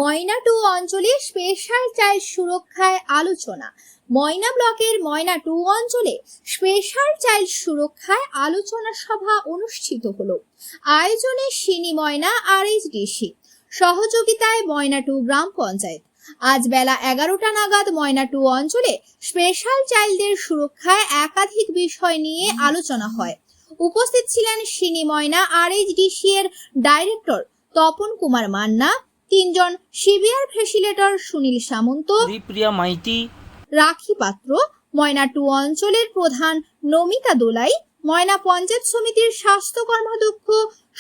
ময়না 2 অঞ্চলে special child সুরক্ষায় আলোচনা। ময়না ব্লকের ময়না 2 অঞ্চলে স্পেশাল চাইল্ড সুরক্ষায় আলোচনা সভা অনুষ্ঠিত হলো। আয়োজনে সিনি ময়না আরএইচডিসি, সহযোগিতায় ময়না 2 গ্রাম পঞ্চায়েত। আজ বেলা 11টা নাগাদ ময়না 2 অঞ্চলে স্পেশাল চাইল্ডদের সুরক্ষায় একাধিক বিষয় নিয়ে আলোচনা হয়। উপস্থিত ছিলেন সিনি ময়না আরএইচডিসি এর ডাইরেক্টর তপন কুমার মান্না, তিনজন সিভিআর ফেসিলেটর সুনীল সামন্ত, হরিপ্রিয়া মাইতি, রাখি পাত্র, ময়না 2 অঞ্চলের প্রধান নমিতা দোলাই, ময়না পঞ্চায়েত সমিতির স্বাস্থ্য কর্মাধ্যক্ষ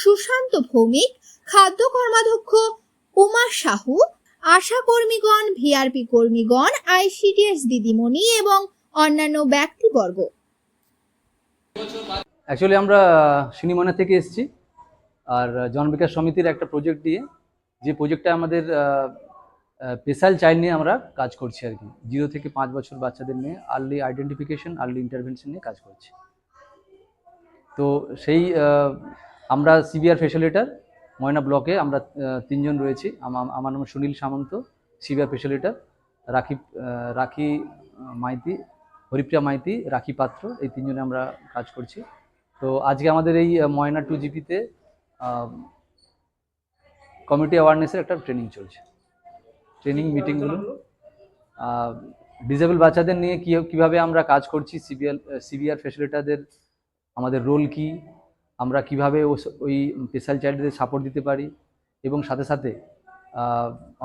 সুশান্ত ভৌমিক, খাদ্য কর্মাধ্যক্ষ উমা সাহু, আশা কর্মীগণ, ভিআরপি কর্মীগণ, আইসিডিএস দিদিমণি এবং অন্যান্য ব্যক্তিবর্গ। অ্যাকচুয়ালি আমরা সিনিময়না থেকে এসেছি আর জনবিকাশ সমিতির একটা প্রজেক্ট দিয়ে, যে প্রজেক্টটা আমাদের স্পেশাল চাইল্ড নিয়ে আমরা কাজ করছি আর কি। 0 থেকে 5 বছর বাচ্চাদের নিয়ে আর্লি আইডেন্টিফিকেশন, আর্লি ইন্টারভেনশন নিয়ে কাজ করছি। তো সেই আমরা সিভিআর ফেসিলিটার ময়না ব্লকে আমরা 3 জন রয়েছি। আমার নাম সুনীল সামন্ত, সিভিআর ফেসিলিটার, রাখি মাইতি, হরিপ্রিয়া মাইতি, রাখি পাত্র, এই 3 জনে আমরা কাজ করছি। তো আজকে আমাদের এই ময়না 2 জিপিতে কমিউনিটি অ্যাওয়ারনেসের একটা ট্রেনিং চলছে। ট্রেনিং মিটিংগুলো ডিসেবল বাচ্চাদের নিয়ে কীভাবে আমরা কাজ করছি, সিভিআর ফেসিলিটারদের আমাদের রোল কি, আমরা কিভাবে ওই স্পেশাল চাইল্ডদের সাপোর্ট দিতে পারি, এবং সাথে সাথে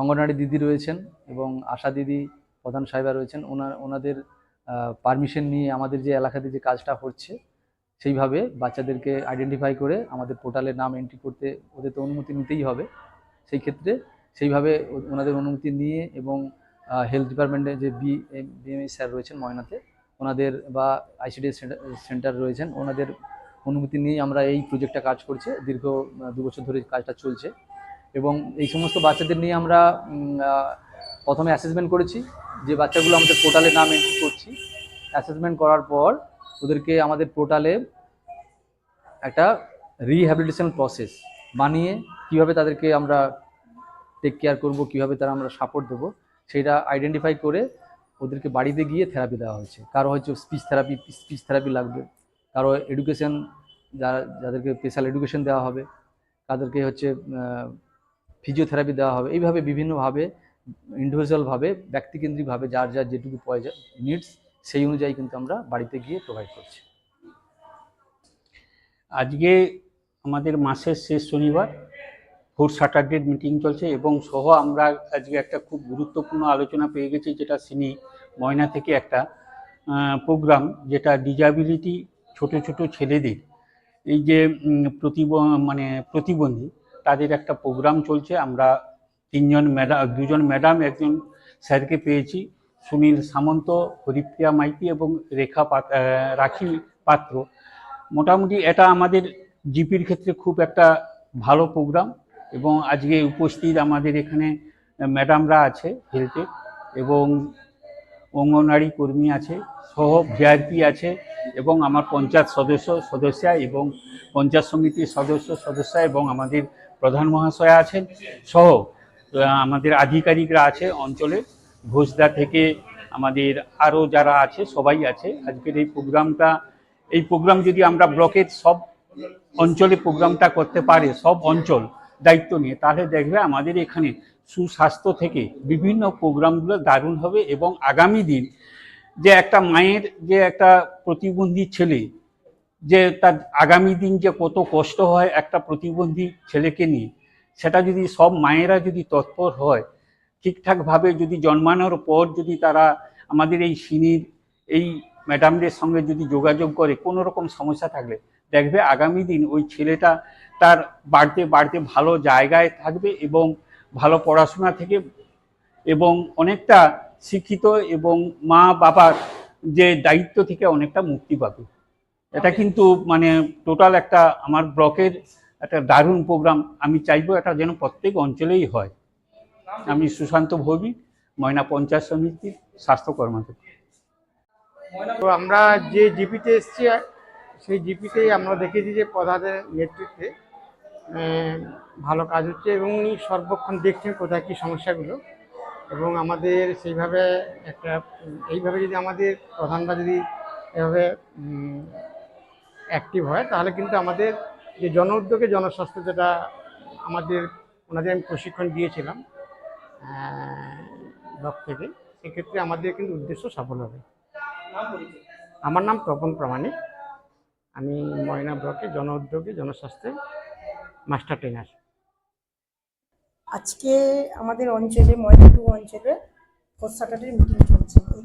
অঙ্গনওয়াড়ি দিদি রয়েছেন এবং আশা দিদি, প্রধান সাহেবা রয়েছেন, ওনাদের পারমিশন নিয়ে আমাদের যে এলাকাতে যে কাজটা হচ্ছে সেইভাবে বাচ্চাদেরকে আইডেন্টিফাই করে আমাদের পোর্টালে নাম এন্ট্রি করতে ওদের তো অনুমতি নিতেই হবে। সেই ক্ষেত্রে সেইভাবে ওনাদের অনুমতি নিয়ে এবং হেলথ ডিপার্টমেন্টে যে বিএমই স্যার রয়েছেন ময়নাতে, ওনাদের বা আইসিডিএস সেন্টার রয়েছেন, ওনাদের অনুমতি নিয়ে আমরা এই প্রজেক্টটা কাজ করছি। দীর্ঘ 2 বছর ধরে কাজটা চলছে এবং এই সমস্ত বাচ্চাদের নিয়ে আমরা প্রথমে অ্যাসেসমেন্ট করেছি। যে বাচ্চাগুলো আমাদের পোর্টালে নাম এন্ট্রি করছি, অ্যাসেসমেন্ট করার পর ওদেরকে আমাদের পোর্টালে একটা রিহ্যাবিলিটেশন প্রসেস বানিয়ে কীভাবে তাদেরকে আমরা টেক কেয়ার করব, কীভাবে তারা আমরা সাপোর্ট দেবো, সেটা আইডেন্টিফাই করে ওদেরকে বাড়িতে গিয়ে থেরাপি দেওয়া হচ্ছে। কারো হচ্ছে স্পিচ থেরাপি লাগবে, কারো এডুকেশন, যাদেরকে স্পেশাল এডুকেশন দেওয়া হবে, তাদেরকে হচ্ছে ফিজিওথেরাপি দেওয়া হবে। এইভাবে বিভিন্নভাবে ইন্ডিভিজুয়ালভাবে, ব্যক্তিকেন্দ্রিকভাবে যার যেটুকু প্রয়োজন নিডস, সেই অনুযায়ী কিন্তু আমরা বাড়িতে গিয়ে প্রোভাইড করছি। আজকে আমাদের মাসের শেষ শনিবার, 4 স্যাটারডে মিটিং চলছে এবং সহ আমরা আজকে একটা খুব গুরুত্বপূর্ণ আলোচনা পেয়ে গেছি, যেটা সিনি ময়না থেকে একটা প্রোগ্রাম, যেটা ডিসএবিলিটি ছোট ছোট ছেলেদের, এই যে প্রতিবন্ধী, তাদের একটা প্রোগ্রাম চলছে। আমরা 2জন ম্যাডাম, একজন স্যারকে পেয়েছি, সুনীল সামন্ত, হরিপ্রিয়া মাইতি এবং রাখি পাত্র। মোটামুটি এটা আমাদের জিপির ক্ষেত্রে খুব একটা ভালো প্রোগ্রাম এবং আজকে উপস্থিত আমাদের এখানে ম্যাডামরা আছে হেলথে, এবং অঙ্গনওয়াড়ি কর্মী আছে, সহ ভিআরপি আছে, এবং আমার পঞ্চায়েত সদস্যা এবং পঞ্চায়েত সমিতির সদস্যা এবং আমাদের প্রধান মহাশয়া আছেন, সহ আমাদের আধিকারিকরা আছে অঞ্চলে, ঘোষদা থেকে আমাদের আরও যারা আছে সবাই আছে। আজকের এই প্রোগ্রাম যদি আমরা ব্লকের সব অঞ্চলে প্রোগ্রামটা করতে পারে, সব অঞ্চল দায়িত্ব নিয়ে, তাহলে দেখবে আমাদের এখানে সুস্বাস্থ্য থেকে বিভিন্ন প্রোগ্রামগুলো দারুণ হবে। এবং আগামী দিন যে একটা মায়ের, যে একটা প্রতিবন্ধী ছেলে, যে তার আগামী দিন যে কত কষ্ট হয় একটা প্রতিবন্ধী ছেলেকে নিয়ে, সেটা যদি সব মায়েরা যদি তৎপর হয়, ঠিকঠাকভাবে যদি জন্মানোর পর যদি তারা আমাদের এই সিনির এই ম্যাডামদের সঙ্গে যদি যোগাযোগ করে কোনো রকম সমস্যা থাকলে, দেখবে আগামী দিন ওই ছেলেটা তার বাড়তে ভালো জায়গায় থাকবে এবং ভালো পড়াশোনা থেকে এবং অনেকটা শিক্ষিত এবং মা বাবার যে দায়িত্ব থেকে অনেকটা মুক্তি পাবে। এটা কিন্তু টোটাল একটা আমার ব্লকের একটা দারুণ প্রোগ্রাম। আমি চাইবো এটা যেন প্রত্যেক অঞ্চলেই হয়। আমি সুশান্ত ভৌমিক, ময়না পঞ্চায়েত সমিতির স্বাস্থ্য কর্মাধ্যক্ষ। তো আমরা যে জিপিতে এসেছি, সেই জিপিতেই আমরা দেখেছি যে প্রধানের নেতৃত্বে ভালো কাজ হচ্ছে এবং উনি সর্বক্ষণ দেখছেন কোথায় কী সমস্যাগুলো, এবং আমাদের সেইভাবে এইভাবে যদি আমাদের প্রধানরা যদি এভাবে অ্যাক্টিভ হয়, তাহলে কিন্তু আমাদের যে জন উদ্যোগে জনস্বাস্থ্য, যেটা আমাদের ওনাদের আমি প্রশিক্ষণ দিয়েছিলাম ব্লক থেকে, সেক্ষেত্রে আমাদের কিন্তু উদ্দেশ্য সফল হবে। আমার নাম তপন প্রামাণিক, আমি ময়না ব্লকে জন উদ্যোগে জনস্বাস্থ্যে মাস্টার ট্রেনার। আজকে আমাদের অঞ্চলে ময়না 2 অঞ্চলে 4th স্যাটারডে মিটিং চলছে। এই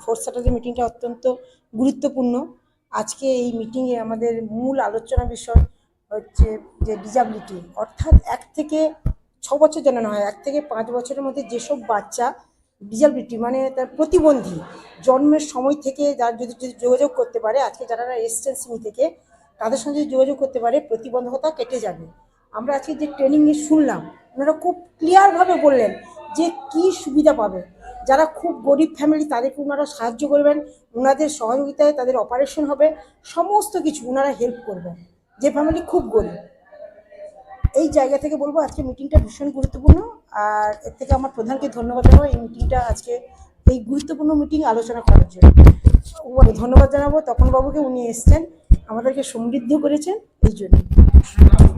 4th স্যাটারডে মিটিংটা অত্যন্ত গুরুত্বপূর্ণ। আজকে এই মিটিংয়ে আমাদের মূল আলোচনা বিষয় হচ্ছে যে ডিসাবিলিটি, অর্থাৎ 1 থেকে 6 বছর যেন না হয়, 1 থেকে 5 বছরের মধ্যে যেসব বাচ্চা ডিসাবিলিটি মানে তার প্রতিবন্ধী, জন্মের সময় থেকে যার যদি যোগাযোগ করতে পারে, আজকে যারা এসছেন সিমি থেকে, তাদের সঙ্গে যদি যোগাযোগ করতে পারে প্রতিবন্ধকতা কেটে যাবে। আমরা আজকে যে ট্রেনিংয়ে শুনলাম, ওনারা খুব ক্লিয়ারভাবে বললেন যে কি সুবিধা পাবে। যারা খুব গরিব ফ্যামিলি তাদেরকে ওনারা সাহায্য করবেন, ওনাদের সহযোগিতায় তাদের অপারেশন হবে, সমস্ত কিছু ওনারা হেল্প করবেন যে ফ্যামিলি খুব গরিব। এই জায়গা থেকে বলবো আজকে মিটিংটা ভীষণ গুরুত্বপূর্ণ, আর এর থেকে আমার প্রধানকে ধন্যবাদ জানাবো এই মিটিংটা, আজকে এই গুরুত্বপূর্ণ মিটিং আলোচনা করার জন্য ধন্যবাদ জানাবো তপনবাবুকে, উনি এসছেন আমাদেরকে সমৃদ্ধ করেছেন এই জন্য।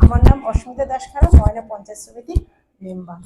আমার নাম অস্মিতা দাস খাড়া, ময়না পঞ্চায়েত সমিতির মেম্বার।